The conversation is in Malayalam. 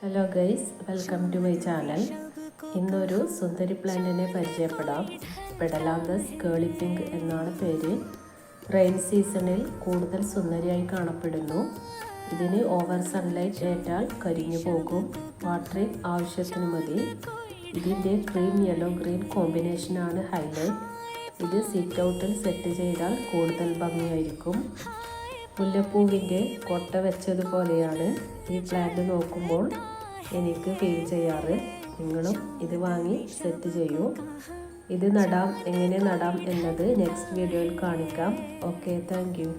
Hello guys, welcome to my channel. ഇന്നൊരു സുന്ദരി പ്ലാന്റിനെ പരിചയപ്പെടാം. പെഡലാന്തസ് കേളി പിങ്ക് എന്നാണ് പേര്. റെയിൻ സീസണിൽ കൂടുതൽ സുന്ദരിയായി കാണപ്പെടുന്നു. ഇതിന് ഓവർ സൺലൈറ്റ് ഏറ്റാൽ കരിഞ്ഞു പോകും. വാട്ടറിംഗ് ആവശ്യത്തിന് മതി. ഇതിൻ്റെ ക്രീം യെല്ലോ ഗ്രീൻ കോമ്പിനേഷനാണ് ഹൈലൈറ്റ്. ഇത് സിറ്റ് ഔട്ടിൽ സെറ്റ് ചെയ്താൽ കൂടുതൽ ഭംഗിയായിരിക്കും. മുല്ലപ്പൂവിൻ്റെ കൊട്ട വെച്ചതുപോലെയാണ് ഈ പ്ലാന്റ് നോക്കുമ്പോൾ എനിക്ക് ഫീൽ ചെയ്യാറ്. നിങ്ങളും ഇത് വാങ്ങി സെറ്റ് ചെയ്യൂ. ഇത് എങ്ങനെ നടാം എന്നത് നെക്സ്റ്റ് വീഡിയോയിൽ കാണിക്കാം. Okay, thank you.